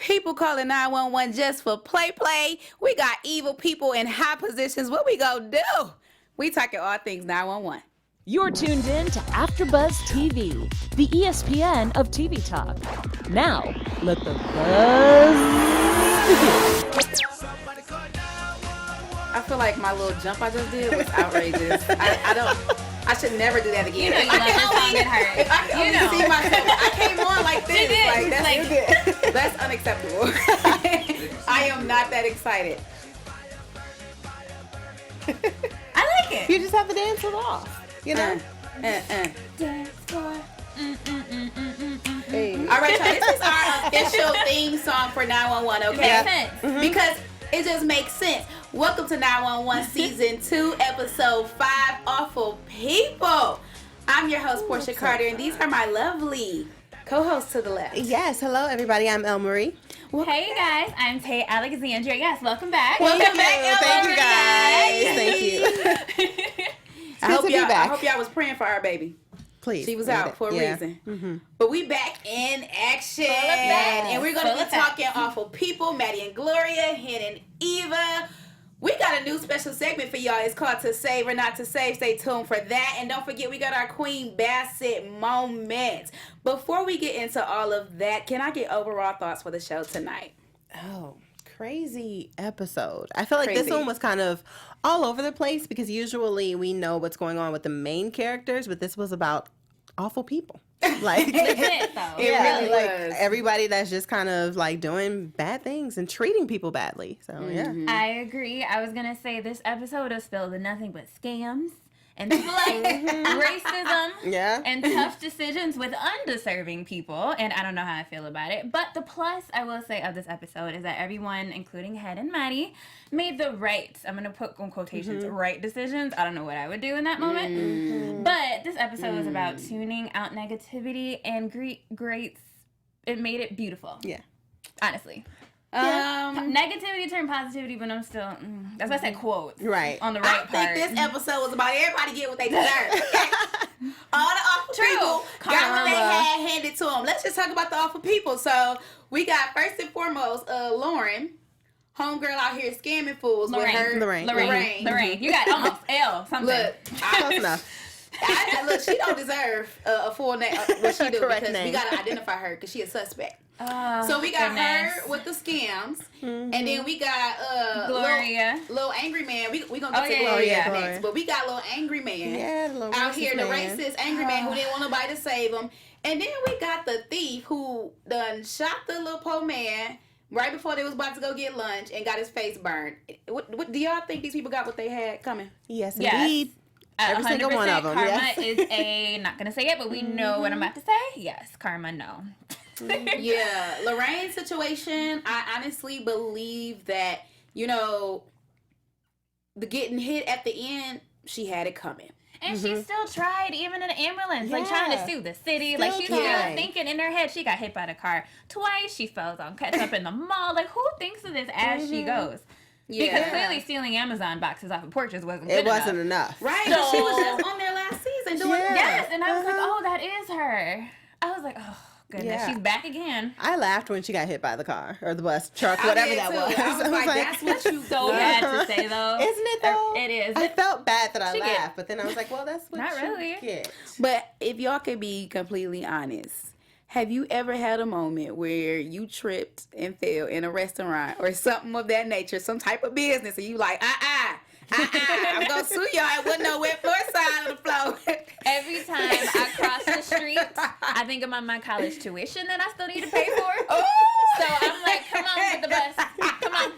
People calling 911 just for play. We got evil people in high positions. What we gonna do? We talking all things 911. You're tuned in to AFTERBUZZ TV, the ESPN of TV talk. Now, let the buzz begin. I feel like my little jump I just did was outrageous. I should never do that again. You know, If I can only see myself, I came on like this. Like, that's unacceptable. I am not that excited. I like it. You just have to dance it off. You know? Dance for. Hey. All right, y'all. This is our official theme song for 911, okay? Makes sense. Mm-hmm. Because it just makes sense. Welcome to 911 Season 2, Episode 5, Awful People. I'm your host, Porchia Carter, and these are my lovely co-hosts to the left. Yes, hello everybody. I'm LMarie. Hey guys, I'm Tay Alexander. Yes, welcome back. Welcome back, Thank you guys. Thank you. I hope y'all was praying for our baby. Please. She was out for a reason. Mm-hmm. But we back in action. And we're going to be talking awful people, Maddie and Gloria, Hen and Eva. We got a new special segment for y'all. It's called To Save or Not to Save. Stay tuned for that. And don't forget, we got our Queen Bassett moments. Before we get into all of that, can I get overall thoughts for the show tonight? Oh, crazy episode. I feel like this one was kind of all over the place because usually we know what's going on with the main characters, but this was about awful people. Like, Legit, though. It really like was. everybody that's just kind of like doing bad things and treating people badly. So yeah. I agree. I was gonna say this episode is filled with nothing but scams and flight, racism, and tough decisions with undeserving people. And I don't know how I feel about it. But the plus I will say of this episode is that everyone, including Hen and Maddie, made the right, I'm gonna put in quotations, right decisions. I don't know what I would do in that moment. But this episode was about tuning out negativity and great. It made it beautiful. Yeah. Honestly. Negativity turned positivity, but I'm still. That's why I said quotes. Right. On the right part. I think this episode was about everybody get what they deserve. All the awful people got what they had handed to them. Let's just talk about the awful people. So we got first and foremost Lauren, homegirl out here scamming fools with her. Lorraine. You got almost L something. Look, Close enough. look, she don't deserve a full name. What she do Correct because name. we gotta identify her because she a suspect. Oh, So we got goodness. her with the scams, and then we got Gloria. little angry man. We gonna get to yeah, Gloria yeah. next, but we got little angry man out here, the racist angry man who didn't want nobody to save him, and then we got the thief who done shot the little poor man right before they was about to go get lunch and got his face burned. What do y'all think these people got what they had coming? Yes, Yes. indeed. Every single one of them. Karma Yes. is a, not going to say it, but we know what I'm about to say. Yes, karma, no. Yeah, Lorraine's situation, I honestly believe that, the getting hit at the end, she had it coming. And she still tried, even in the ambulance, like trying to sue the city. Like she's still thinking in her head she got hit by the car twice. She fell on catch up in the mall. Like who thinks of this as she goes? Yeah. Because clearly stealing Amazon boxes off of Porchia's wasn't good It wasn't enough. Right, So- she was just on there last season doing Yes, and I was like, oh, that is her. I was like, oh, goodness, Yeah. she's back again. I laughed when she got hit by the car or the bus, truck, I whatever did that too. was. I was like, that's what you So got. bad to say, though. Isn't it though? It is. I felt bad that I She get- laughed, but then I was like, well, that's what Not you really. get. But if y'all could be completely honest, have you ever had a moment where you tripped and fell in a restaurant or something of that nature, some type of business, and you like, I'm going to sue y'all. I wasn't no wet floor sign on the floor. Every time I cross the street, I think about my college tuition that I still need to pay for. Oh! So I'm like, come on with the bus. Come on.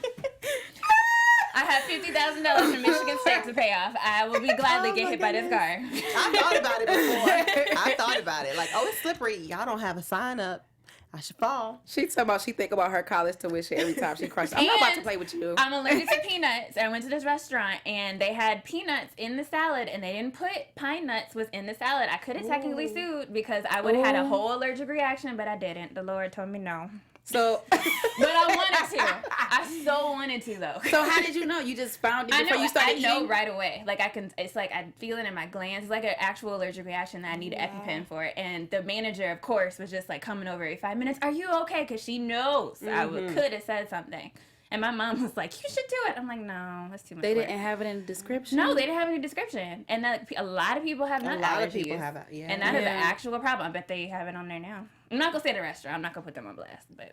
I have $50,000 from Michigan State to pay off. I will be gladly get hit by this car. I thought about it before. I thought about it. Like, oh, it's slippery. Y'all don't have a sign up. I should fall. She think about her college tuition every time she crushes. I'm not about to play with you. I'm allergic to peanuts. I went to this restaurant and they had peanuts in the salad and they didn't put pine nuts was in the salad. I could have technically sued because I would have had a whole allergic reaction, but I didn't. The Lord told me no. So, but I wanted to. I so wanted to though. So how did you know? You just found it before you started eating? I know right away. Like I can. It's like I feel it in my glands. It's like an actual allergic reaction that I need an EpiPen for. And the manager, of course, was just like coming over every 5 minutes. minutes. Are you okay? Because she knows I could have said something. And my mom was like, you should do it. I'm like, no, that's too much They work. didn't have it in the description? No, they didn't have any description. And that, a lot of people have nut allergies. A lot of people have that, yeah. And that is an actual problem. I bet they have it on there now. I'm not going to say the restaurant. I'm not going to put them on blast, but...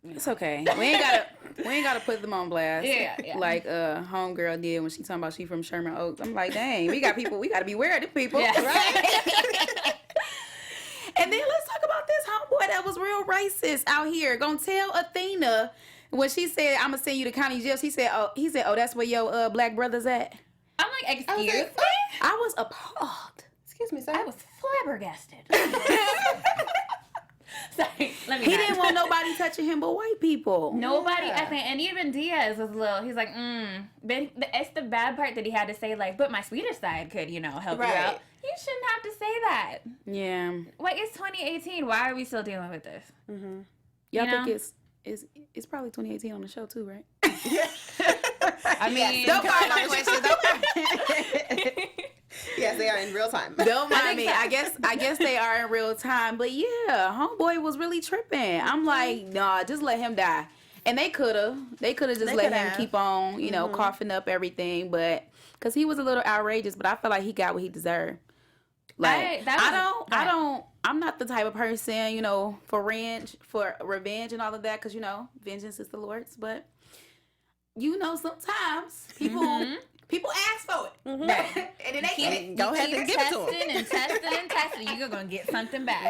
It's okay. We ain't gotta put them on blast. Yeah. Like homegirl did when she talking about she from Sherman Oaks. I'm like, dang, we got people. We gotta be aware of the people. Yeah. Right? And then let's talk about this homeboy that was real racist out here. Gonna tell Athena when she said, "I'm gonna send you to county jail." He said, "Oh, that's where your black brother's at." I'm like, excuse me. I was appalled. Excuse me, sir. I was flabbergasted. Sorry, he didn't want nobody touching him but white people. Nobody, I think, and even Diaz was he's like, But it's the bad part that he had to say, like, but my Swedish side could, help you out. You shouldn't have to say that. Yeah. Like, it's 2018. Why are we still dealing with this? Mm-hmm. Y'all think it's probably 2018 on the show too, right? I mean, don't mind my questions. Yes, they are in real time. Don't mind me. I guess they are in real time. But yeah, homeboy was really tripping. I'm like, nah, just let him die. And they could have just let him keep on, coughing up everything. But because he was a little outrageous, but I feel like he got what he deserved. Like I'm not the type of person, for revenge and all of that. Because vengeance is the Lord's. But sometimes people ask for it. Mm-hmm. Right. And then they get it. Go ahead and give it to them. And testing. You're going to get something back.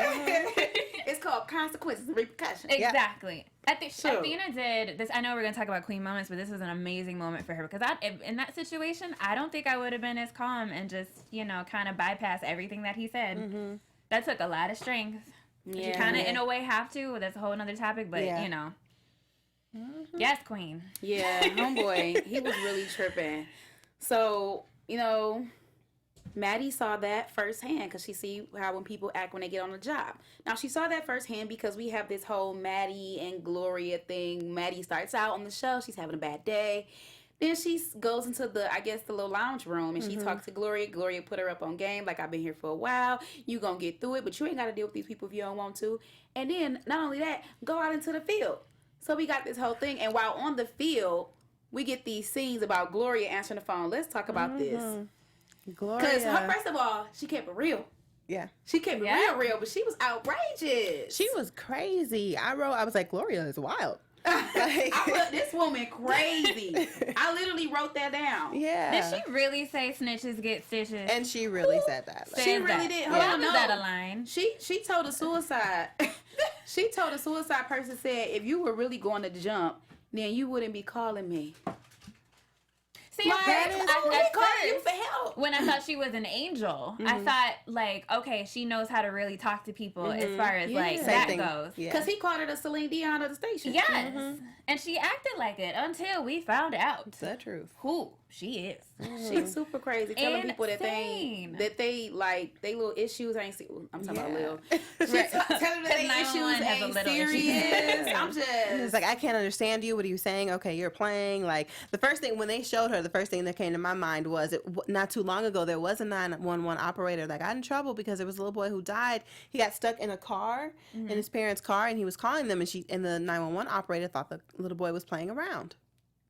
It's called consequences and repercussions. Exactly. I think Athena did this. I know we're going to talk about queen moments, but this was an amazing moment for her. Because in that situation, I don't think I would have been as calm and just, kind of bypass everything that he said. Mm-hmm. That took a lot of strength. Yeah. You kind of, in a way, have to. That's a whole other topic, but, Mm-hmm. Yes, queen. Yeah, homeboy. He was really tripping. So, Maddie saw that firsthand because she see how when people act when they get on the job. Now, she saw that firsthand because we have this whole Maddie and Gloria thing. Maddie starts out on the show. She's having a bad day. Then she goes into the little lounge room and she talks to Gloria. Gloria put her up on game like, I've been here for a while. You gonna get through it, but you ain't got to deal with these people if you don't want to. And then, not only that, go out into the field. So we got this whole thing. And while on the field, we get these scenes about Gloria answering the phone. Let's talk about this. Gloria. Because first of all, she kept it real. Yeah. She kept it real, but she was outrageous. She was crazy. I was like, Gloria is wild. I put this woman crazy. I literally wrote that down. Yeah. Did she really say snitches get stitches? And she really said that. She really did. Hold on, is that a line? She told a suicide. She told a suicide person, said, if you were really going to jump, then you wouldn't be calling me. See, I called you for help. When I thought she was an angel, I thought, like, okay, she knows how to really talk to people as far as, that goes. Because he called her the Celine Dion of the station. Yes. And she acted like it until we found out. It's the truth. Who she is. She's super crazy. Telling people that they like, they little issues ain't I'm talking about Lil. She's telling them that they issues ain't serious. I'm just... It's like, I can't understand you. What are you saying? Okay, you're playing. Like, the first thing, when they showed her, the first thing that came to my mind was, not too long ago, there was a 911 operator that got in trouble because there was a little boy who died. He got stuck in a car, in his parents' car, and he was calling them, and the 911 operator thought the little boy was playing around.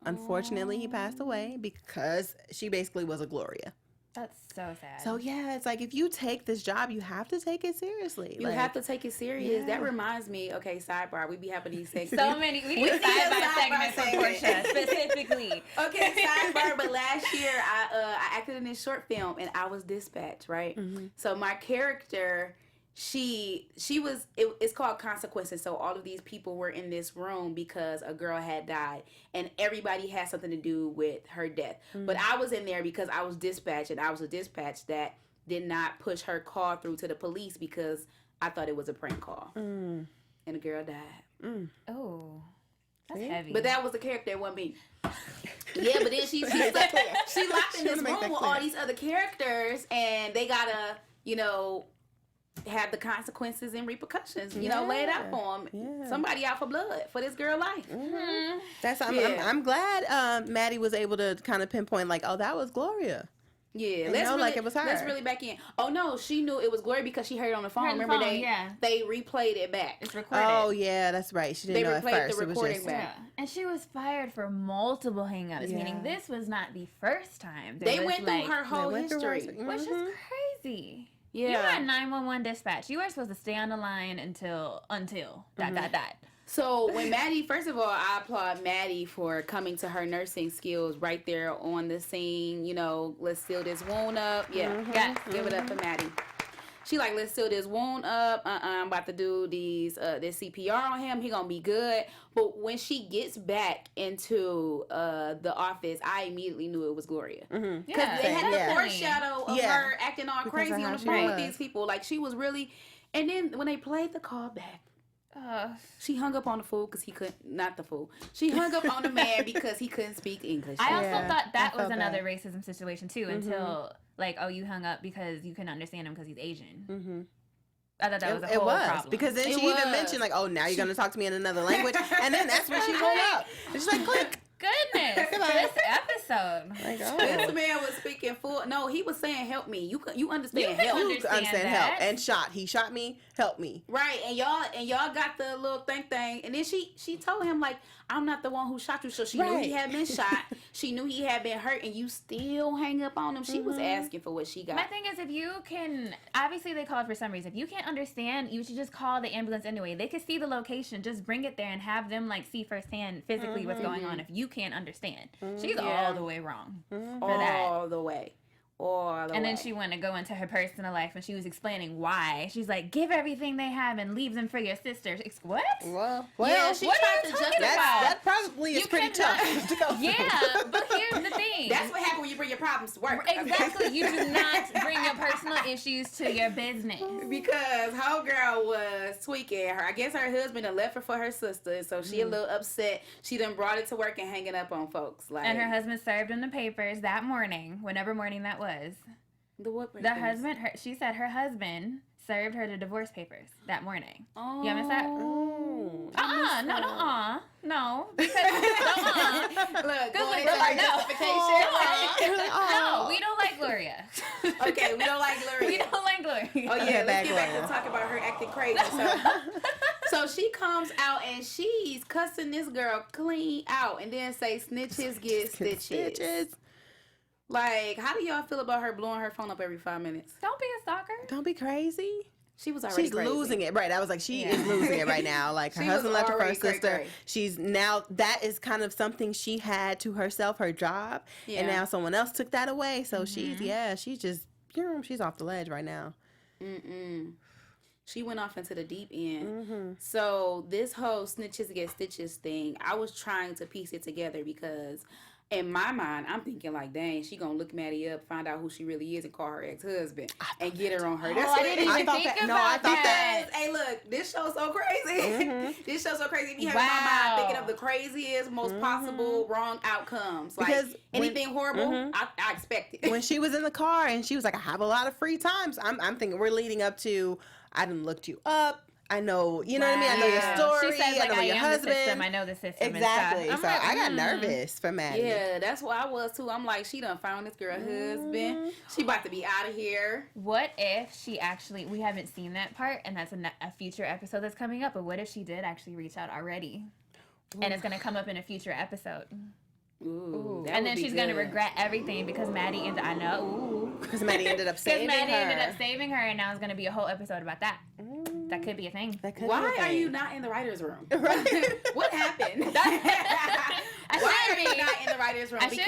Unfortunately, he passed away because she basically was a Gloria. That's so sad. So, yeah, it's like, if you take this job, you have to take it seriously. You have to take it serious. Yeah. That reminds me, okay, sidebar, we be having these things. So many. We need sidebar segments for Porchia, specifically. Okay, sidebar, but last year, I acted in this short film, and I was dispatched, right? Mm-hmm. So, my character... it's called Consequences. So all of these people were in this room because a girl had died and everybody had something to do with her death. But I was in there because I was dispatched, and I was a dispatch that did not push her call through to the police because I thought it was a prank call. And the girl died. Oh, that's heavy. But that was the character, it wasn't me. Yeah, but then she locked in this room with all these other characters, and they gotta, have the consequences and repercussions, lay it out for them. Yeah. Somebody out for blood for this girl life. I'm glad Maddie was able to kind of pinpoint, like, oh, that was Gloria. Yeah, like it was her. Let's really back in. Oh no, she knew it was Gloria because she heard it on the phone. Remember they replayed it back. It's recorded. Oh yeah, that's right. She didn't know at first. The recording back. Yeah. And she was fired for multiple hangups, meaning this was not the first time. They went through her whole history, which is crazy. Yeah, you had 911 dispatch. You were supposed to stay on the line until ... So when Maddie, first of all, I applaud Maddie for coming to her nursing skills right there on the scene. You know, let's seal this wound up. Yeah, give it up for Maddie. She like, let's seal this wound up. I'm about to do this CPR on him. He gonna be good. But when she gets back into the office, I immediately knew it was Gloria. Because they had the foreshadow of her acting all crazy on the phone with these people. Like, she was really... And then when they played the call back, she hung up on the fool because he couldn't... Not the fool. She hung up on the man because he couldn't speak English. I also thought that was another racism situation, too, until... Like, oh, you hung up because you couldn't understand him because he's Asian. I thought that was a whole problem. Because then she even mentioned, like, oh, now you're going to talk to me in another language. And then that's when she hung up. And she's like, click. Goodness, this episode. Like, This man was speaking full. No, he was saying, "Help me." You understand help. You understand help. And shot. He shot me. Help me. Right. And y'all got the little thing. And then she told him, like, I'm not the one who shot you. So she knew he had been shot. She knew he had been hurt, and you still hang up on him. She was asking for what she got. My thing is, if you can, obviously they called for some reason. If you can't understand, you should just call the ambulance anyway. They could see the location. Just bring it there and have them like see firsthand physically what's going on. If you can't understand, she's all the way wrong for that. All the way. And then she wanted to go into her personal life, and she was explaining why. She's like, give everything they have and leave them for your sister. What? Well, yeah, she tried to justify. That probably is pretty tough to go through. Yeah, but here's the thing. That's what happens when you bring your problems to work. Exactly. You do not bring your personal issues to your business. Because homegirl was tweaking her. I guess her husband had left her for her sister, so she a little upset. She done brought it to work and hanging up on folks. Like, and her husband served in the papers that morning, whenever morning that was. The husband, she said her husband served her the divorce papers that morning. Oh. You missed that? No. Because, Look, justification. No, we don't like Gloria. Okay, we don't like Gloria. We don't like Gloria. Oh, yeah, let's get back to talk about her acting crazy. So she comes out and she's cussing this girl clean out and then say snitches get stitches. Like, how do y'all feel about her blowing her phone up every 5 minutes? Don't be a stalker. Don't be crazy. She was already crazy. She's losing it. Right. I was like, she is losing it right now. Like, her husband left her for her sister. She's now, that is kind of something she had to herself, her job. Yeah. And now someone else took that away. So she's just, she's off the ledge right now. She went off into the deep end. So this whole snitches get stitches thing, I was trying to piece it together because in my mind, I'm thinking like, dang, she gonna look Maddie up, find out who she really is, and call her ex-husband and get her on her. That's I didn't even think about that. Hey, look, this show's so crazy. This show's so crazy. If you have in my mind thinking of the craziest, most possible wrong outcomes, like because anything horrible, I expect it. When she was in the car and she was like, I have a lot of free times. I'm thinking we're leading up to, I done looked you up. I know, you know what I mean? I know your story. She says, like, I know your husband. I know the system. Exactly. And so stuff. I got nervous for Maddie. Yeah, that's what I was too. I'm like, she done found this girl husband. She about to be out of here. What if she actually, we haven't seen that part, and that's a future episode that's coming up, but what if she did actually reach out already? And it's going to come up in a future episode. Ooh, and then she's going to regret everything because Maddie ended up saving her. And now it's going to be a whole episode about that. That could be a thing. Why are you not in the writer's room? What happened? Why are you not in the writer's room? Because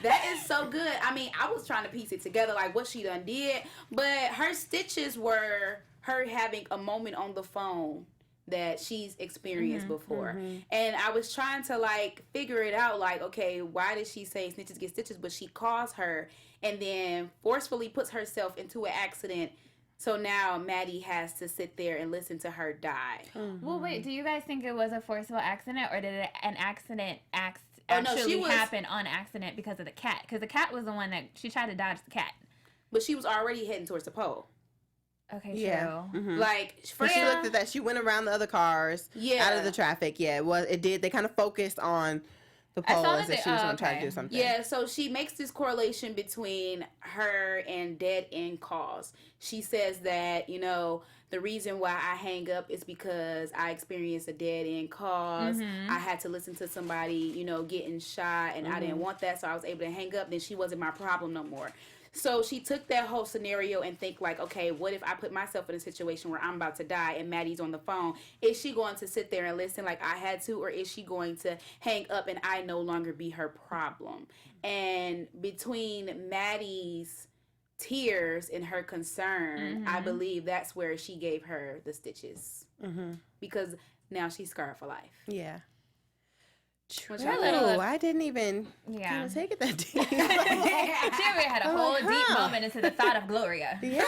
that is so good. I mean, I was trying to piece it together, like what she done did. But her stitches were her having a moment on the phone that she's experienced before. And I was trying to like figure it out, like, okay, why did she say snitches get stitches? But she calls her and then forcefully puts herself into an accident. So now Maddie has to sit there and listen to her die. Well, wait, do you guys think it was a forcible accident, or did an accident actually happen on accident because of the cat? Because the cat was the one that she tried to dodge the cat. But she was already heading towards the pole. Okay, true. Like, when she looked at that, she went around the other cars out of the traffic. Yeah, it did. They kind of focused on the poll as if she was going to try to do something. Yeah, so she makes this correlation between her and dead end calls. She says that, you know, the reason why I hang up is because I experienced a dead end cause. I had to listen to somebody, you know, getting shot, and I didn't want that, so I was able to hang up. Then she wasn't my problem no more. So she took that whole scenario and think like, okay, what if I put myself in a situation where I'm about to die and Maddie's on the phone? Is she going to sit there and listen like I had to, or is she going to hang up and I no longer be her problem? And between Maddie's tears and her concern, I believe that's where she gave her the stitches. Because now she's scarred for life. Yeah. True. I didn't even take it that deep. She had a whole deep moment into the thought of Gloria. Yeah.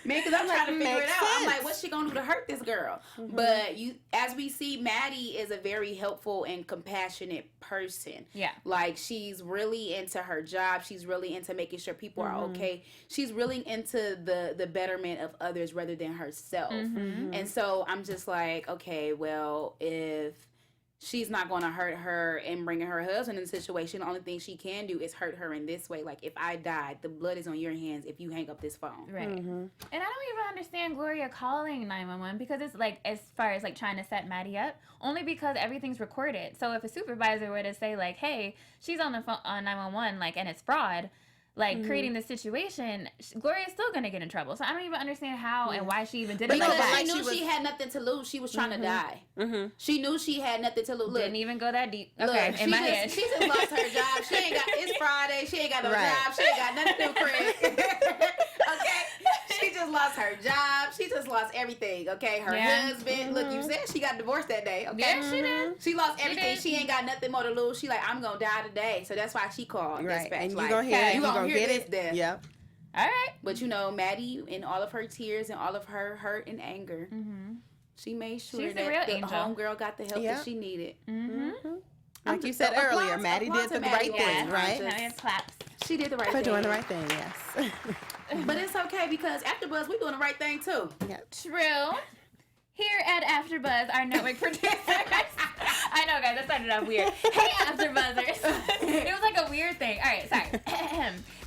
Man, because I'm trying to figure it out. I'm like, what's she going to do to hurt this girl? But as we see, Maddie is a very helpful and compassionate person. Yeah. Like, she's really into her job. She's really into making sure people are okay. She's really into the betterment of others rather than herself. And so I'm just like, okay, well, if she's not going to hurt her and bringing her husband in the situation, the only thing she can do is hurt her in this way. Like, if I died, the blood is on your hands if you hang up this phone. Right. And I don't even understand Gloria calling 911 because it's like, as far as like trying to set Maddie up, only because everything's recorded. So if a supervisor were to say like, hey, she's on the phone on 911, like, and it's fraud, like, creating the situation, Gloria's still going to get in trouble. So I don't even understand how and why she even did it because like that. She knew she had nothing to lose. She was trying to die. She knew she had nothing to lose. Didn't even go that deep. Okay, in my head. She just lost her job. She ain't got, it's Friday. She ain't got no job. She ain't got nothing to do, Chris. Okay? She just lost her job. She just lost everything, okay? Her husband. Look, you said she got divorced that day, okay? Yeah, she did. She lost everything. She ain't got nothing more to lose. She like, I'm going to die today. So that's why she called dispatch. And like, you going to hear it. You going to get this it. death. Yep. All right. But, you know, Maddie, in all of her tears and all of her hurt and anger, she made sure that the homegirl got the help that she needed. Like you said earlier, Maddie did the right thing, right? Claps. She did the right thing. For doing the right thing, yes. But it's okay because AfterBuzz, we're doing the right thing too. Yeah. True. Here at AfterBuzz, our network producers. I know, guys, that started off weird. Hey, AfterBuzzers. It was like a weird thing. All right, sorry.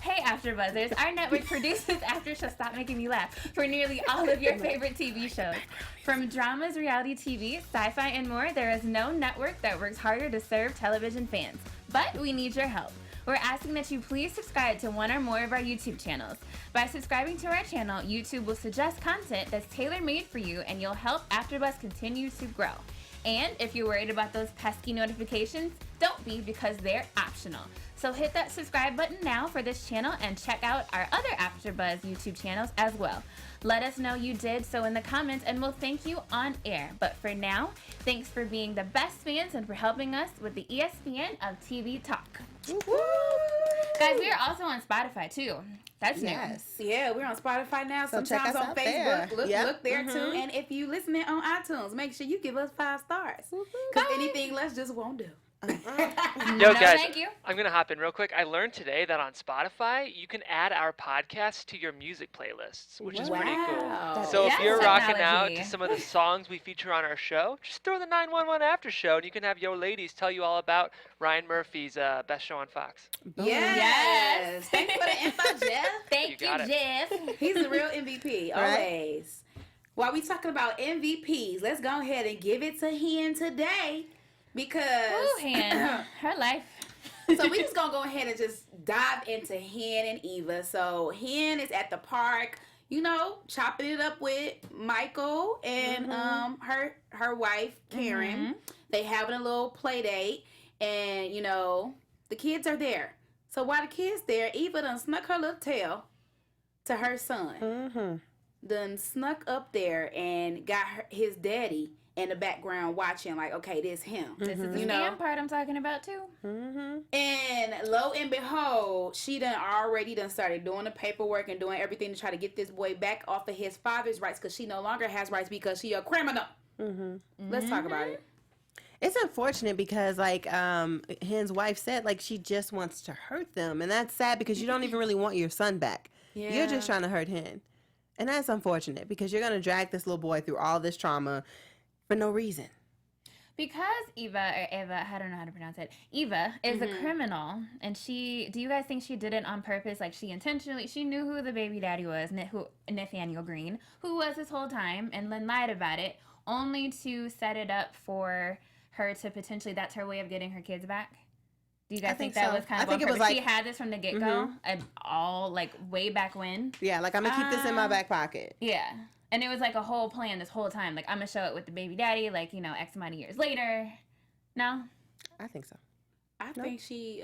Hey, AfterBuzzers. Our network produces After Show. Stop making me laugh. For nearly all of your favorite TV shows. From dramas, reality TV, sci-fi, and more, there is no network that works harder to serve television fans. But we need your help. We're asking that you please subscribe to one or more of our YouTube channels. By subscribing to our channel, YouTube will suggest content that's tailor-made for you, and you'll help AfterBuzz continue to grow. And if you're worried about those pesky notifications, don't be, because they're optional. So hit that subscribe button now for this channel and check out our other AfterBuzz YouTube channels as well. Let us know you did so in the comments, and we'll thank you on air. But for now, thanks for being the best fans and for helping us with the ESPN of TV Talk. Woo-hoo. Guys, we are also on Spotify too. That's new. Yeah, we're on Spotify now. So sometimes on Facebook. There. Look there too. And if you listening on iTunes, make sure you give us 5 stars. Because anything less just won't do. Yo, guys, thank you. I'm going to hop in real quick. I learned today that on Spotify, you can add our podcast to your music playlists, which is pretty cool. So if you're rocking out to some of the songs we feature on our show, just throw the 911 After Show, and you can have your ladies tell you all about Ryan Murphy's Best Show on Fox. Yes. Thanks for the info, Jeff. Thank you, Jeff. He's the real MVP, always. While we talking about MVPs, let's go ahead and give it to Hen today. Because Hen, her life. So we just gonna go ahead and just dive into Hen and Eva. So Hen is at the park, you know, chopping it up with Michael and her wife Karen. They having a little play date, and you know the kids are there. So while the kids there, Eva done snuck her little tail to her son. Done snuck up there and got his daddy in the background watching, like, okay, this him. This is the scam part I'm talking about too. And lo and behold, she done started doing the paperwork and doing everything to try to get this boy back off of his father's rights, because she no longer has rights because she a criminal. Let's talk about it. It's unfortunate because, like, Hen's wife said, like, she just wants to hurt them, and that's sad because you don't even really want your son back. You're just trying to hurt Hen, and that's unfortunate because you're gonna drag this little boy through all this trauma for no reason. Because Eva, I don't know how to pronounce it. Eva is a criminal, and do you guys think she did it on purpose? Like she knew who the baby daddy was, Nathaniel Green, who was this whole time, and then lied about it, only to set it up for her to potentially, that's her way of getting her kids back? Do you guys think that was kind of on purpose? Like, she had this from the get-go, and all, like, way back when? Yeah, like, I'm going to keep this in my back pocket. Yeah. And it was like a whole plan this whole time. Like, I'm going to show it with the baby daddy, like, X amount of years later. No? I think so. I think she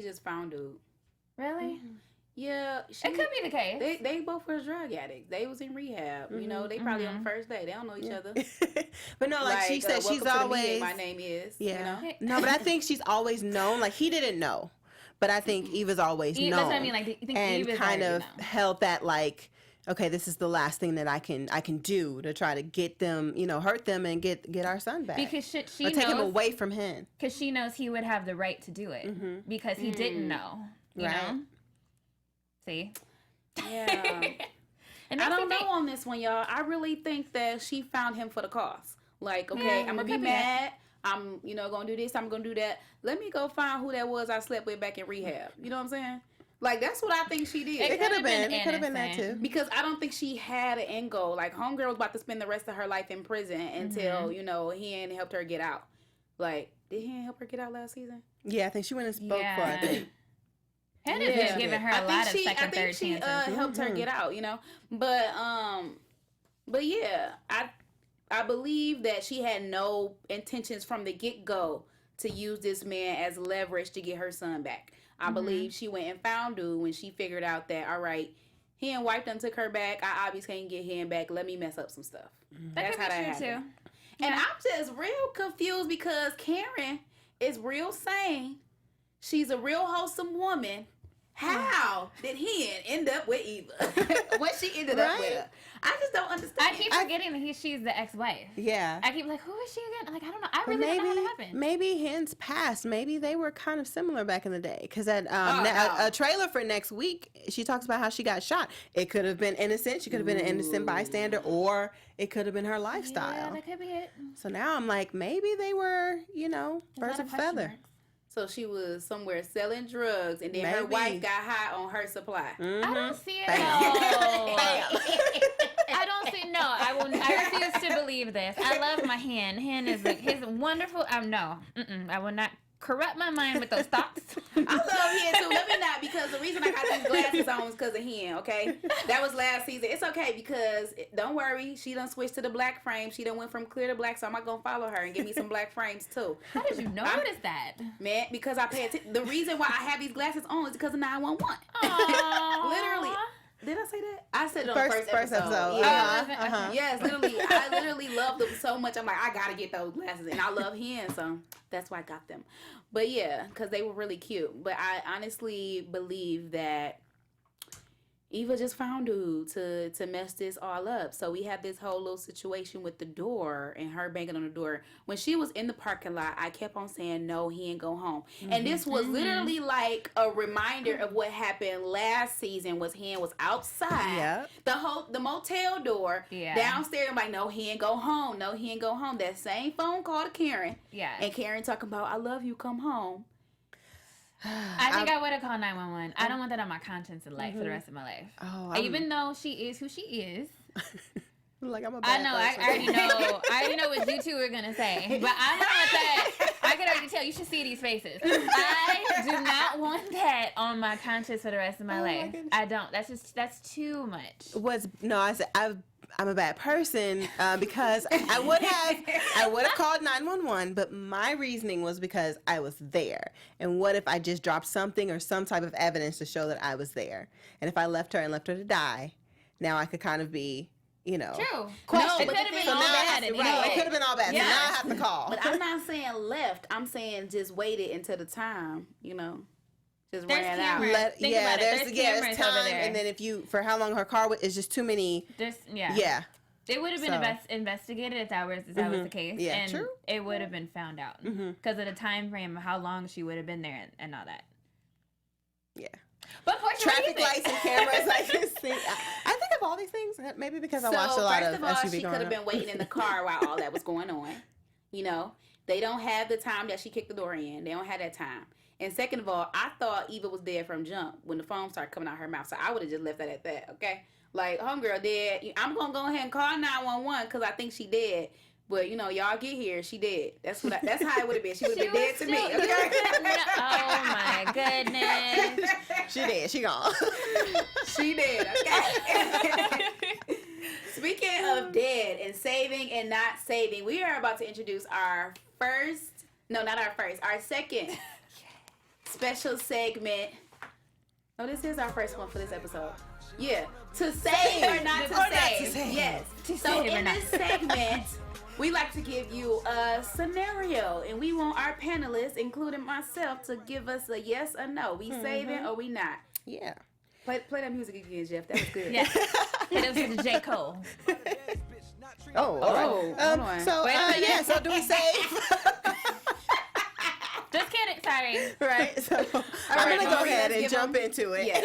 just found dude. Really? Yeah. It could be the case. They both were drug addicts. They was in rehab. They probably on the first day. They don't know each other. But no, like she said, she's always. My name is. Yeah. No, but I think she's always known. Like he didn't know. But I think Eva's always known. That's what I mean. Like, you think and Eva's kind of held that like, okay, this is the last thing that I can do to try to get them, hurt them and get our son back. Because she or take him away from him. Because she knows he would have the right to do it. Because he didn't know. You know? See? Yeah. And I don't know on this one, y'all. I really think that she found him for the cause. Like, okay, I'm going to be mad. I'm, going to do this. I'm going to do that. Let me go find who that was I slept with back in rehab. You know what I'm saying? Like, that's what I think she did. It could have been. It could have been that, too. Because I don't think she had an end goal. Like, homegirl was about to spend the rest of her life in prison until, he ain't helped her get out. Like, did he help her get out last season? Yeah, I think she went and spoke for her, I think. Hannah's been giving her a lot of second, third chances. I think she helped her get out, But yeah, I believe that she had no intentions from the get-go to use this man as leverage to get her son back. I believe she went and found dude when she figured out that, all right, he and wife done took her back. I obviously can't get him back. Let me mess up some stuff. That's how that happened. And I'm just real confused because Karen is real sane. She's a real wholesome woman. How did he end up with Eva? What she ended up with her? I just don't understand. I keep forgetting that she's the ex-wife. Yeah. I keep like, who is she again? Like, I don't know. I really don't know how that happened. Maybe Hen's past. Maybe they were kind of similar back in the day. Because at a trailer for next week, she talks about how she got shot. It could have been innocent. She could have been an innocent bystander, or it could have been her lifestyle. Yeah, that could be it. So now I'm like, maybe they were, birds of a feather. So she was somewhere selling drugs, and then her wife got high on her supply. I don't see it. No. I don't see. No, I refuse to believe this. I love my Hen. Hen is his wonderful. No, I will not corrupt my mind with those thoughts. I love Hen too. Let me not, because the reason I got these glasses on was because of Hen. Okay, that was last season. It's okay because don't worry, she done switched to the black frame. She done went from clear to black, so I'm not gonna follow her and give me some black frames too. How did you notice that? Man, because I pay attention. The reason why I have these glasses on is because of 911. Literally. Did I say that? I said it on the first episode. Yeah. Yes, literally. I literally love them so much. I'm like, I gotta get those glasses, and I love Hen, so that's why I got them. But yeah, because they were really cute. But I honestly believe that Eva just found dude to mess this all up. So we had this whole little situation with the door and her banging on the door. When she was in the parking lot, I kept on saying, no, he ain't go home. And this was literally like a reminder of what happened last season. Hen was outside the motel door downstairs. I'm like, no, he ain't go home. No, he ain't go home. That same phone call to Karen. Yeah. And Karen talking about, I love you, come home. I think I would have called 911. I don't want that on my conscience for the rest of my life. Even though she is who she is. Like I'm a bad person. I already know what you two are gonna say. But I don't want that. I can already tell. You should see these faces. I do not want that on my conscience for the rest of my life. I don't. That's too much. I said I'm a bad person because I would have called 911, but my reasoning was because I was there. And what if I just dropped something or some type of evidence to show that I was there? And if I left her to die, now I could kind of be, True. Question. It could have been all bad. It could have been all bad. Yeah. So now I have to call. But I'm not saying left. I'm saying just waited until the time, just ran out. There's time, over there. and then for how long her car is just too many. Yeah. It would have been investigated if that was the case. Yeah, and true. It would have been found out because of the time frame of how long she would have been there and all that. Yeah. But for traffic lights and cameras, I just think I think of all these things maybe because I watched a lot of SUV. First of all, she could have been waiting in the car while all that was going on. You know, they don't have the time that she kicked the door in. They don't have that time. And second of all, I thought Eva was dead from jump when the foam started coming out her mouth. So I would have just left that at that, okay? Like, homegirl dead. I'm going to go ahead and call 911 because I think she dead. But, you know, y'all get here. She dead. That's how it would have been. She would have been dead to me, okay? Oh, my goodness. She dead. She gone. She dead, okay? Speaking of dead and saving and not saving, we are about to introduce our second special segment. Oh, this is our first one for this episode. Yeah. To save or not to save. Yes. So in this segment, we like to give you a scenario, and we want our panelists, including myself, to give us a yes or no. We saving or we not. Yeah. Play that music again, Jeff. That was good. Yeah. Hit us with the J. Cole. Hold on. So do we save? Just kidding. Sorry. Right. So I'm going to go ahead and jump into it. Yes.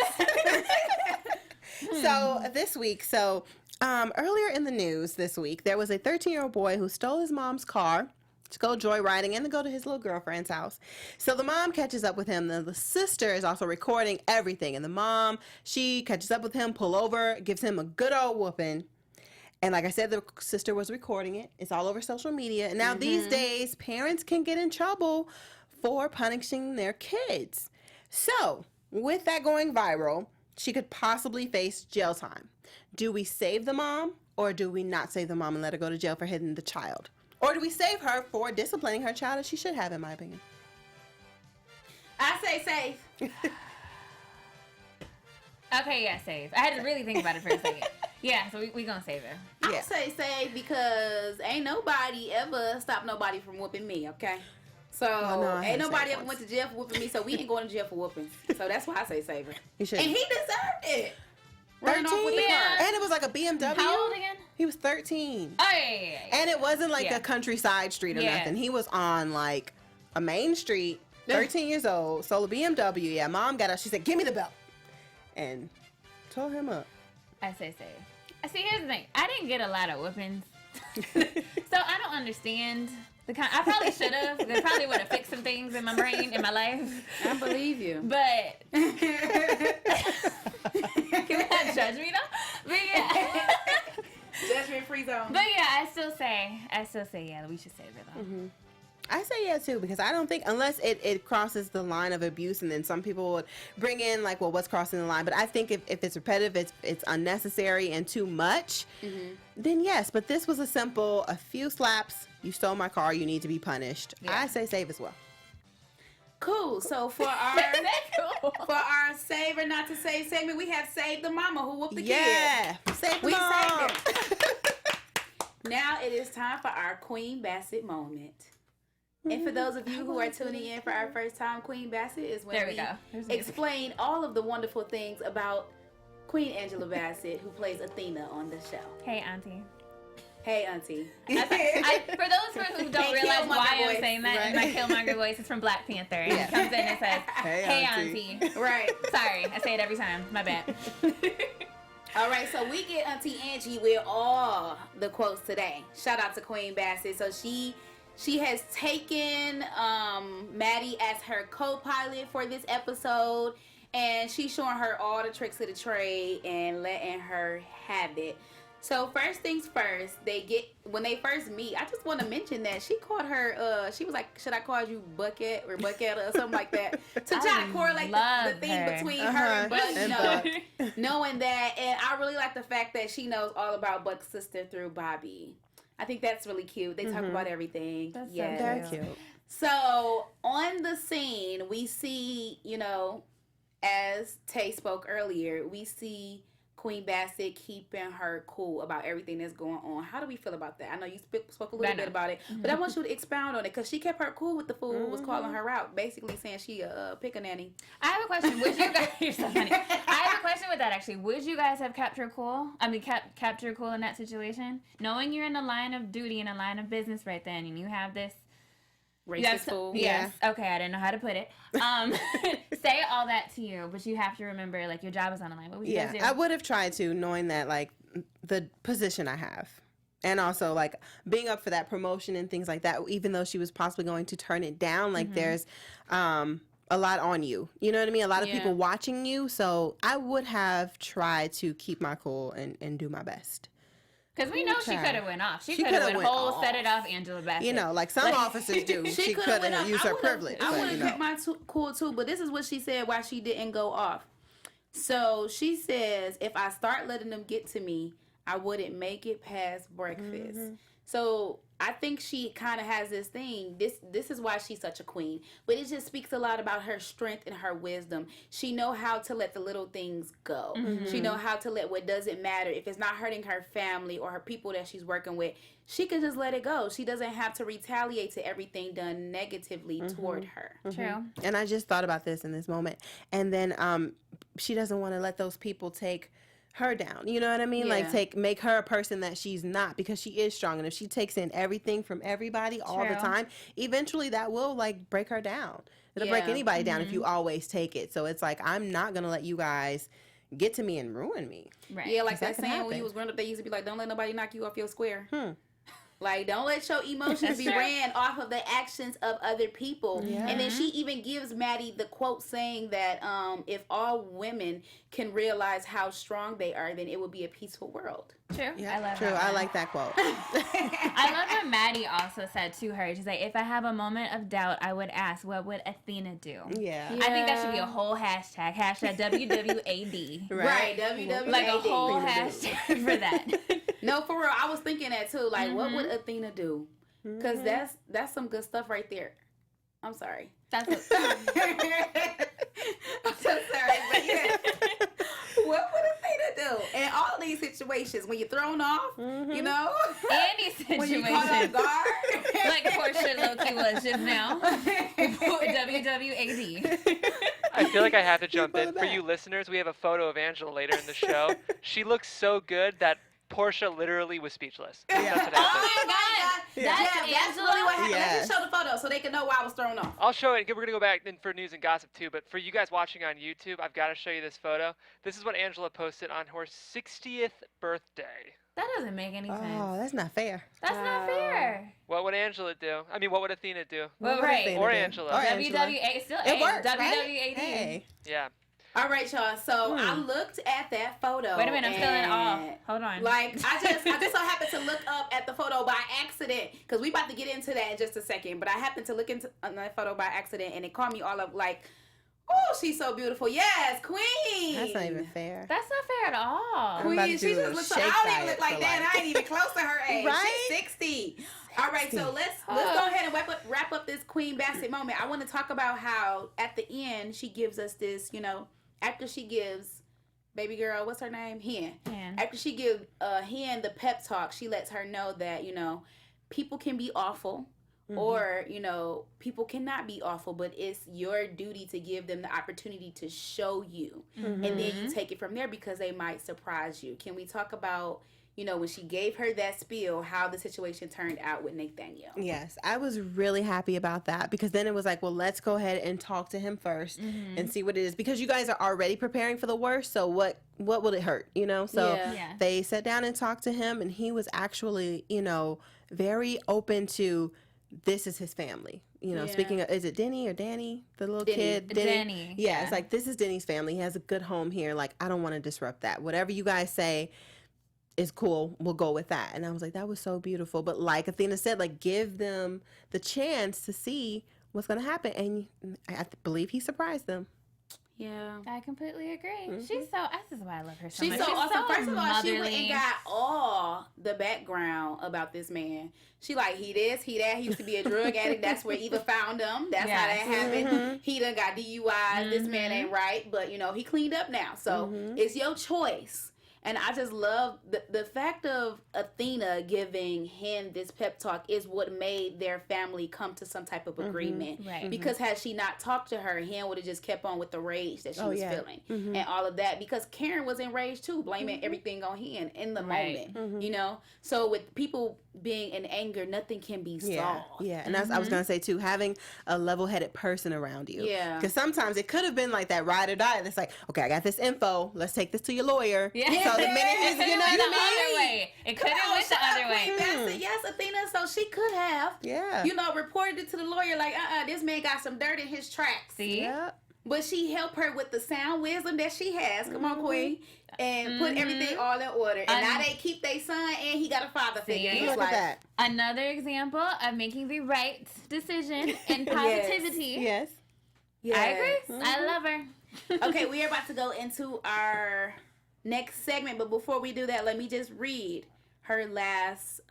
So this week, earlier in the news this week, there was a 13-year-old boy who stole his mom's car to go joyriding and to go to his little girlfriend's house. So the mom catches up with him. The sister is also recording everything. And the mom, she catches up with him, pull over, gives him a good old whooping. And like I said, the sister was recording it. It's all over social media. And now these days, parents can get in trouble for punishing their kids. So with that going viral, she could possibly face jail time. Do we save the mom or do we not save the mom and let her go to jail for hitting the child? Or do we save her for disciplining her child as she should have, in my opinion? I say save. Okay, yeah, save. I had to really think about it for a second. Yeah, so we gonna save her. I say save because ain't nobody ever stopped nobody from whooping me, okay? So ain't nobody ever went to jail for whooping me, so we ain't going to jail for whooping. So that's why I say save her. And he deserved it. 13? And it was like a BMW. How old again? He was 13. Oh, yeah. And it wasn't like a countryside street or nothing. He was on like a main street, 13 years old, stole a BMW. Yeah, mom got up. She said, give me the belt. And tore him up. I say save. See, here's the thing. I didn't get a lot of whoopings. So I don't understand the kind. I probably should have. They probably would have fixed some things in my brain, in my life. I believe you. But can not judge me though? But yeah. Judgment free zone. But yeah, I still say yeah, we should save it though. Mm-hmm. I say yeah too, because I don't think, unless it crosses the line of abuse, and then some people would bring in like, well, what's crossing the line? But I think if it's repetitive, it's unnecessary and too much, then yes. But this was a few slaps, you stole my car, you need to be punished. Yeah. I say save as well. Cool. So for our save or not to save segment, we have Save the Mama who whooped the kid. Yeah, save the mom. Saved her. Now it is time for our Queen Bassett moment. And for those of you who are tuning in for our first time, Queen Bassett is when we explain all of the wonderful things about Queen Angela Bassett, who plays Athena on the show. Hey, Auntie. Hey, Auntie. For those who don't realize why I'm saying that in my Killmonger voice, it's from Black Panther. And it comes in and says, hey, Auntie. Right. Sorry, I say it every time. My bad. All right, so we get Auntie Angie with all the quotes today. Shout out to Queen Bassett. So she has taken Maddie as her co-pilot for this episode, and she's showing her all the tricks of the trade and letting her have it. So first things first, when they first meet, I just want to mention that she called her, she was like, should I call you Bucket or Bucketta or something like that? To try to correlate the thing between her and Buck, knowing that. And I really like the fact that she knows all about Buck's sister through Bobby. I think that's really cute. They talk about everything. That's so very cute. So on the scene, we see, as Tay spoke earlier, we see Queen Bassett keeping her cool about everything that's going on. How do we feel about that? I know you spoke a little bit about it, but I want you to expound on it, because she kept her cool with the fool who was calling her out, basically saying she a pick a nanny. I have a question. Would you guys? You're so funny. I have a question with that actually. Would you guys have kept her cool? I mean, kept her cool in that situation, knowing you're in the line of duty and a line of business right then, and you have this. Racist fool. Yes. Yeah. Okay, I didn't know how to put it. Say all that to you, but you have to remember, like, your job is on the line. What would you guys do? I would have tried to, knowing that, like, the position I have. And also, like, being up for that promotion and things like that, even though she was possibly going to turn it down, like, there's a lot on you. You know what I mean? A lot of people watching you. So I would have tried to keep my cool and do my best. Because we know she could have went off. She could have went whole, set it off, Angela Bassett. You know, like some officers do. She could have used her privilege. I would have kept my cool too, but this is what she said why she didn't go off. So she says, if I start letting them get to me, I wouldn't make it past breakfast. So I think she kind of has this thing. This is why she's such a queen. But it just speaks a lot about her strength and her wisdom. She know how to let the little things go. She know how to let what doesn't matter. If it's not hurting her family or her people that she's working with, she can just let it go. She doesn't have to retaliate to everything done negatively toward her. True. And I just thought about this in this moment. And then she doesn't want to let those people take her down. You know what I mean? Yeah. Like make her a person that she's not, because she is strong. And if she takes in everything from everybody all the time, eventually that will like break her down. It'll break anybody down if you always take it. So it's like, I'm not going to let you guys get to me and ruin me. Right. Yeah, like that saying when you was growing up, they used to be like, don't let nobody knock you off your square. Like, don't let your emotions be ran off of the actions of other people. Yeah. And then she even gives Maddie the quote saying that if all women can realize how strong they are, then it will be a peaceful world. True. Yeah, I love true. that. I like that quote. I love what Maddie also said to her. She's like, if I have a moment of doubt, I would ask, what would Athena do? Yeah. I think that should be a whole hashtag. Hashtag WWAD. Right. WWAD. Like a whole hashtag for that. No, for real. I was thinking that too. Like, what would Athena do? Because that's some good stuff right there. I'm sorry. That's I'm so sorry, but yeah. What would Athena do in all these situations when you're thrown off? You know, any situation. When you caught off guard, like Porchia Loki was just now. WWAD. I feel like I have to jump in. For you listeners, we have a photo of Angela later in the show. She looks so good that Porchia literally was speechless. Yeah. That's what happened. Oh my God. That's really what happened. Let's just show the photo so they can know why I was thrown off. I'll show it. We're going to go back in for news and gossip too, but for you guys watching on YouTube, I've got to show you this photo. This is what Angela posted on her 60th birthday. That doesn't make any sense. Oh, that's not fair. That's not fair. What would Angela do? I mean, what would Athena do? Well, right. Or Angela. WWA. Still it works, WWAD. right? Hey. Yeah. All right, y'all. So I looked at that photo. Wait a minute, I'm still in awe. Hold on. Like, I just so happened to look up at the photo by accident, because we about to get into that in just a second. But I happened to look into that photo by accident, and it caught me all up like, oh, she's so beautiful. Yes, queen. That's not even fair. That's not fair at all. Queen, she just looks so, I don't even look like that. I ain't even close to her age. Right? She's 60. All right, so let's go ahead and wrap up this Queen Bassett moment. I want to talk about how at the end she gives us this, you know, after she gives baby girl, what's her name? Hen. After she gives Hen the pep talk, she lets her know that, you know, people can be awful. Or, you know, people cannot be awful, but it's your duty to give them the opportunity to show you. And then you take it from there, because they might surprise you. Can we talk about, you know, when she gave her that spiel, how the situation turned out with Nathaniel? Yes, I was really happy about that, because then it was like, well, let's go ahead and talk to him first and see what it is, because you guys are already preparing for the worst. So what will it hurt, you know? So they sat down and talked to him, and he was actually, you know, very open to, this is his family. You know, speaking of, is it Denny or Danny, the little kid? Denny. Yeah, it's like, this is Denny's family. He has a good home here. Like, I don't want to disrupt that. Whatever you guys say is cool. We'll go with that. And I was like, that was so beautiful. But like Athena said, like, give them the chance to see what's going to happen. And I believe he surprised them. Yeah. I completely agree. This is why I love her so She's much. So She's awesome. so First of all, motherly. she went and got all the background about this man. She like, he this, he that. He used to be a drug addict. That's where Eva found him. That's how that happened. He done got DUIs. This man ain't right. But, you know, he cleaned up now. So it's your choice. And I just love the fact of Athena giving Hen this pep talk is what made their family come to some type of agreement. Right. Because had she not talked to her, Hen would have just kept on with the rage that she was feeling. And all of that. Because Karen was enraged too, blaming everything on Hen in the moment. You know? So with people being in anger, nothing can be solved. Yeah, and that's I was going to say too, having a level-headed person around you. Yeah. Because sometimes it could have been like that ride or die. That's like, okay, I got this info. Let's take this to your lawyer. Yeah. So the minute he's, you know what I mean? It could have went the other way. Yes, Athena. So she could have, reported it to the lawyer like, this man got some dirt in his tracks. See? Yep. But she helped her with the sound wisdom that she has. Come on, Queen. And put everything all in order. And now they keep their son and he got a father figure. Look at that. Another example of making the right decision and positivity. Yes. I agree. I love her. Okay, we are about to go into our next segment. But before we do that, let me just read her last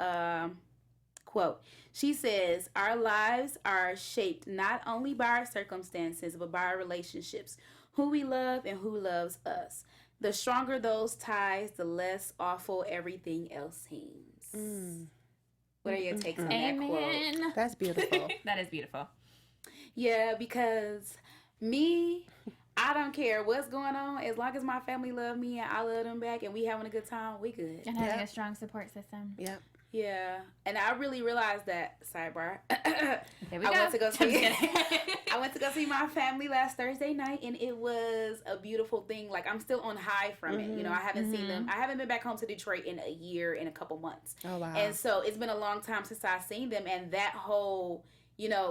quote. She says, our lives are shaped not only by our circumstances, but by our relationships, who we love and who loves us. The stronger those ties, the less awful everything else seems. What are your takes on that quote? That's beautiful. That is beautiful. Yeah, because I don't care what's going on. As long as my family love me and I love them back and we having a good time, we good. And having a strong support system. Yep. Yeah, and I really realized that. Sidebar. There we go. I went to go see my family last Thursday night, and it was a beautiful thing. Like, I'm still on high from it. You know, I haven't seen them. I haven't been back home to Detroit in a year and a couple months. Oh wow! And so it's been a long time since I've seen them, and that whole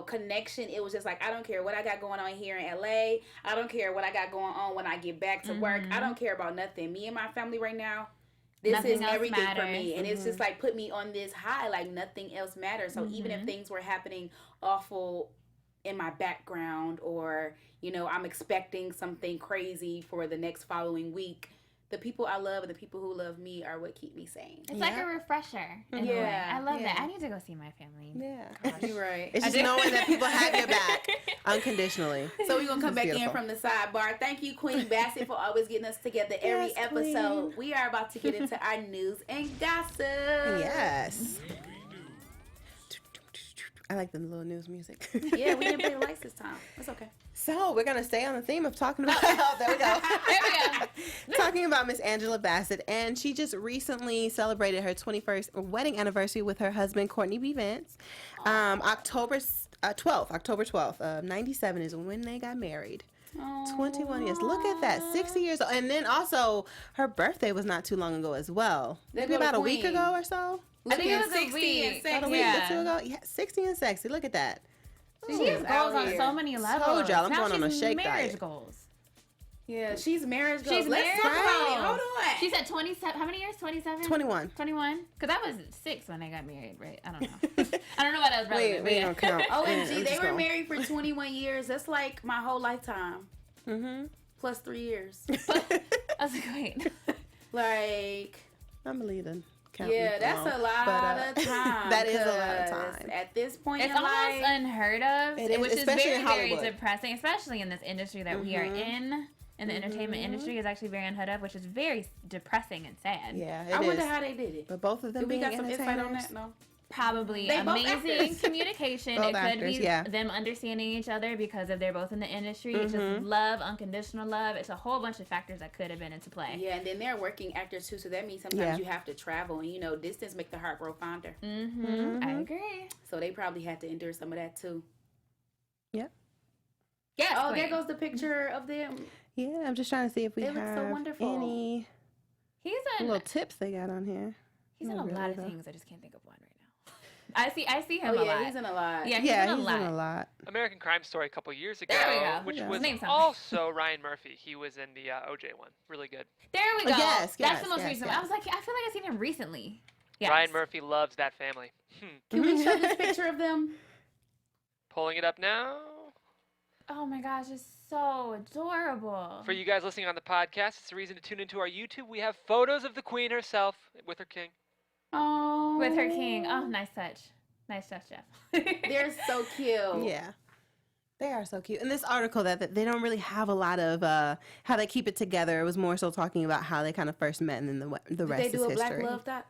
connection. It was just like, I don't care what I got going on here in LA. I don't care what I got going on when I get back to work. I don't care about nothing. Me and my family right now. This is everything for me. And it's just like put me on this high, like nothing else matters. So even if things were happening awful in my background or, I'm expecting something crazy for the next following week, the people I love and the people who love me are what keep me sane. It's like a refresher. In a way. I love that. I need to go see my family. Yeah. Gosh, you're right. It's just knowing that people have your back unconditionally. So we're going to come back in from the sidebar. Thank you, Queen Bassett, for always getting us together every episode. Queen. We are about to get into our news and gossip. Yes. I like the little news music. Yeah, we didn't play the lights this time. That's okay. So we're gonna stay on the theme of talking about. There we go. Talking about Miss Angela Bassett, and she just recently celebrated her 21st wedding anniversary with her husband Courtney B. Vance. October 12th, 97 is when they got married. 21 years. Look at that. 60 years old. And then also her birthday was not too long ago as well. Maybe about a week ago or so. I think it was 60 and sexy. About a week or two ago. Yeah, 60 and sexy. Look at that. She has goals on so many levels. Told y'all, I'm now going on a shake marriage diet. Goals. Yeah, she's marriage goals. Let's talk about it. Hold on. She said 27. How many years? 27? 21. 21? Because I was 6 when they got married, right? I don't know. I don't know what I was relevant. We don't count. OMG, they were married for 21 years. That's like my whole lifetime. Plus 3 years. I was like, wait. Like, I'm believing. Yeah, that's a lot of time. That is a lot of time. At this point it's in almost life, unheard of, which is very, very depressing, especially in this industry that we are in the entertainment industry is actually very unheard of, which is very depressing and sad. Yeah, I wonder how they did it. But both of them we got some insight on that? No. Probably amazing communication. Both it could be actors, them understanding each other because they're both in the industry. It's just love, unconditional love. It's a whole bunch of factors that could have been into play. Yeah, and then they're working actors too, so that means sometimes you have to travel, and distance make the heart grow fonder. I agree. So they probably had to endure some of that too. Yep. Yes. Oh, there goes the picture of them. Yeah, I'm just trying to see if we have so wonderful. any little tips they got on here. He's in a lot of things. I just can't think of one right now. I see him a lot. He's in a lot. Yeah, he's in a lot. American Crime Story a couple years ago, which was also Ryan Murphy. He was in the OJ one. Really good. There we go. Yes, that's the most recent one. I was like, I feel like I've seen him recently. Yes. Ryan Murphy loves that family. Can we show this picture of them? Pulling it up now. Oh my gosh, it's so adorable. For you guys listening on the podcast, it's a reason to tune into our YouTube. We have photos of the Queen herself with her king. Oh. With her king. Oh, nice touch. Nice touch, Jeff. They're so cute. Yeah. They are so cute. In this article, that they don't really have a lot of how they keep it together. It was more so talking about how they kind of first met, and then the rest is history. Did they do a Black Love doc?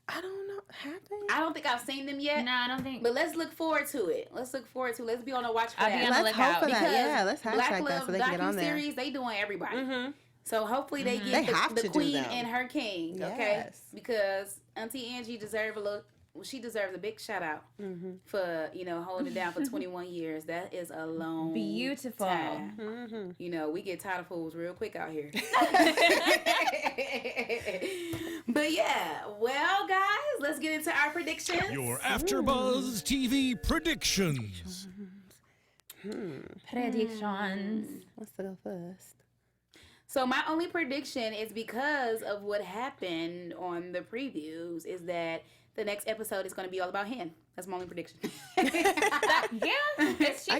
I don't know. Have they? I don't think I've seen them yet. No, I don't think. But let's look forward to it. Let's be on the watch for that. Let's hope for that. Because Yeah, let's Black hashtag that so they can get on there. series, they doing everybody. So hopefully they get They have the to do queen them. and her king, okay? Yes. Because Auntie Angie deserve a little she deserves a big shout out for, holding it down for 21 years. That is a long beautiful time. We get tired of fools real quick out here. But yeah, well, guys, let's get into our predictions. Your AfterBuzz TV predictions. Predictions. Let's go first. So my only prediction is because of what happened on the previews is that the next episode is going to be all about Hen. That's my only prediction. I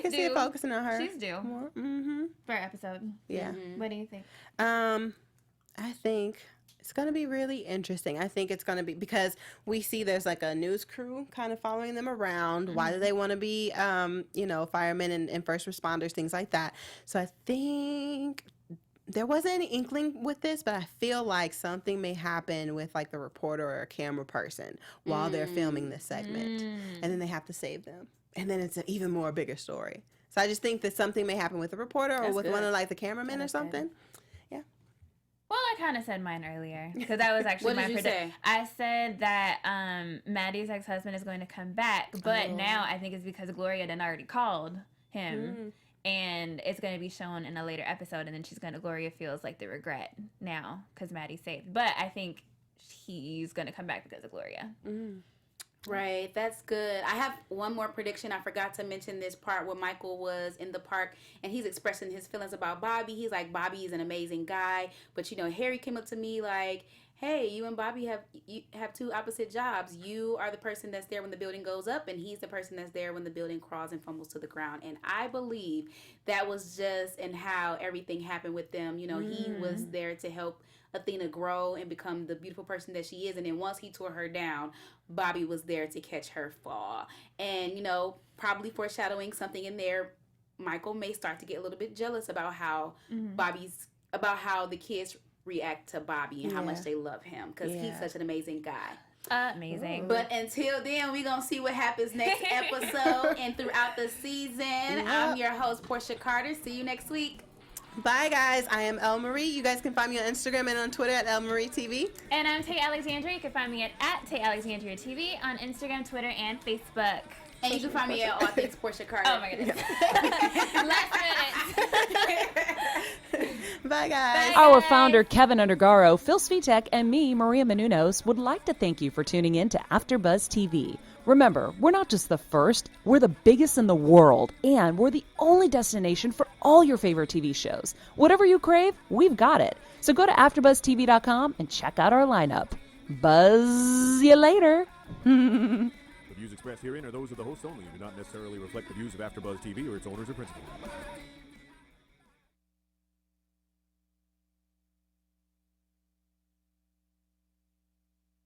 can see it focusing on her. She's due for an episode. Yeah. What do you think? I think it's going to be really interesting. I think it's going to be because we see there's like a news crew kind of following them around. Why do they want to be, firemen and first responders, things like that. So I think there wasn't any inkling with this, but I feel like something may happen with like the reporter or a camera person while they're filming this segment. And then they have to save them. And then it's an even more bigger story. So I just think that something may happen with the reporter or with one of like the cameramen or something. Good. Well, I kind of said mine earlier because that was actually my prediction. I said that Maddie's ex-husband is going to come back, but now I think it's because Gloria done already called him, and it's going to be shown in a later episode, and then Gloria feels like the regret now because Maddie's safe. But I think he's going to come back because of Gloria. Right, that's good. I have one more prediction. I forgot to mention this part where Michael was in the park and he's expressing his feelings about Bobby. He's like, Bobby is an amazing guy, but Harry came up to me like, hey, you and Bobby have two opposite jobs. You are the person that's there when the building goes up, and he's the person that's there when the building crawls and fumbles to the ground. And I believe that was just in how everything happened with them. He was there to help Athena grow and become the beautiful person that she is. And then once he tore her down, Bobby was there to catch her fall. And, probably foreshadowing something in there, Michael may start to get a little bit jealous about how about how the kids react to Bobby and how much they love him because he's such an amazing guy. Amazing. But until then, we're going to see what happens next episode and throughout the season. I'm your host, Porchia Carter. See you next week. Bye, guys. I am LMarie. You guys can find me on Instagram and on Twitter at LMarie TV. And I'm Tay Alexander. You can find me at Tay Alexandria TV on Instagram, Twitter, and Facebook. And you can find me at All Things Porchia Carter. Oh, my goodness. Last minute. Bye, guys. Our founder, Kevin Undergaro, Phil Svitek, and me, Maria Menounos, would like to thank you for tuning in to AfterBuzz TV. Remember, we're not just the first, we're the biggest in the world, and we're the only destination for all your favorite TV shows. Whatever you crave, we've got it. So go to AfterBuzzTV.com and check out our lineup. Buzz you later. The views expressed herein are those of the hosts only and do not necessarily reflect the views of AfterBuzz TV or its owners or principals.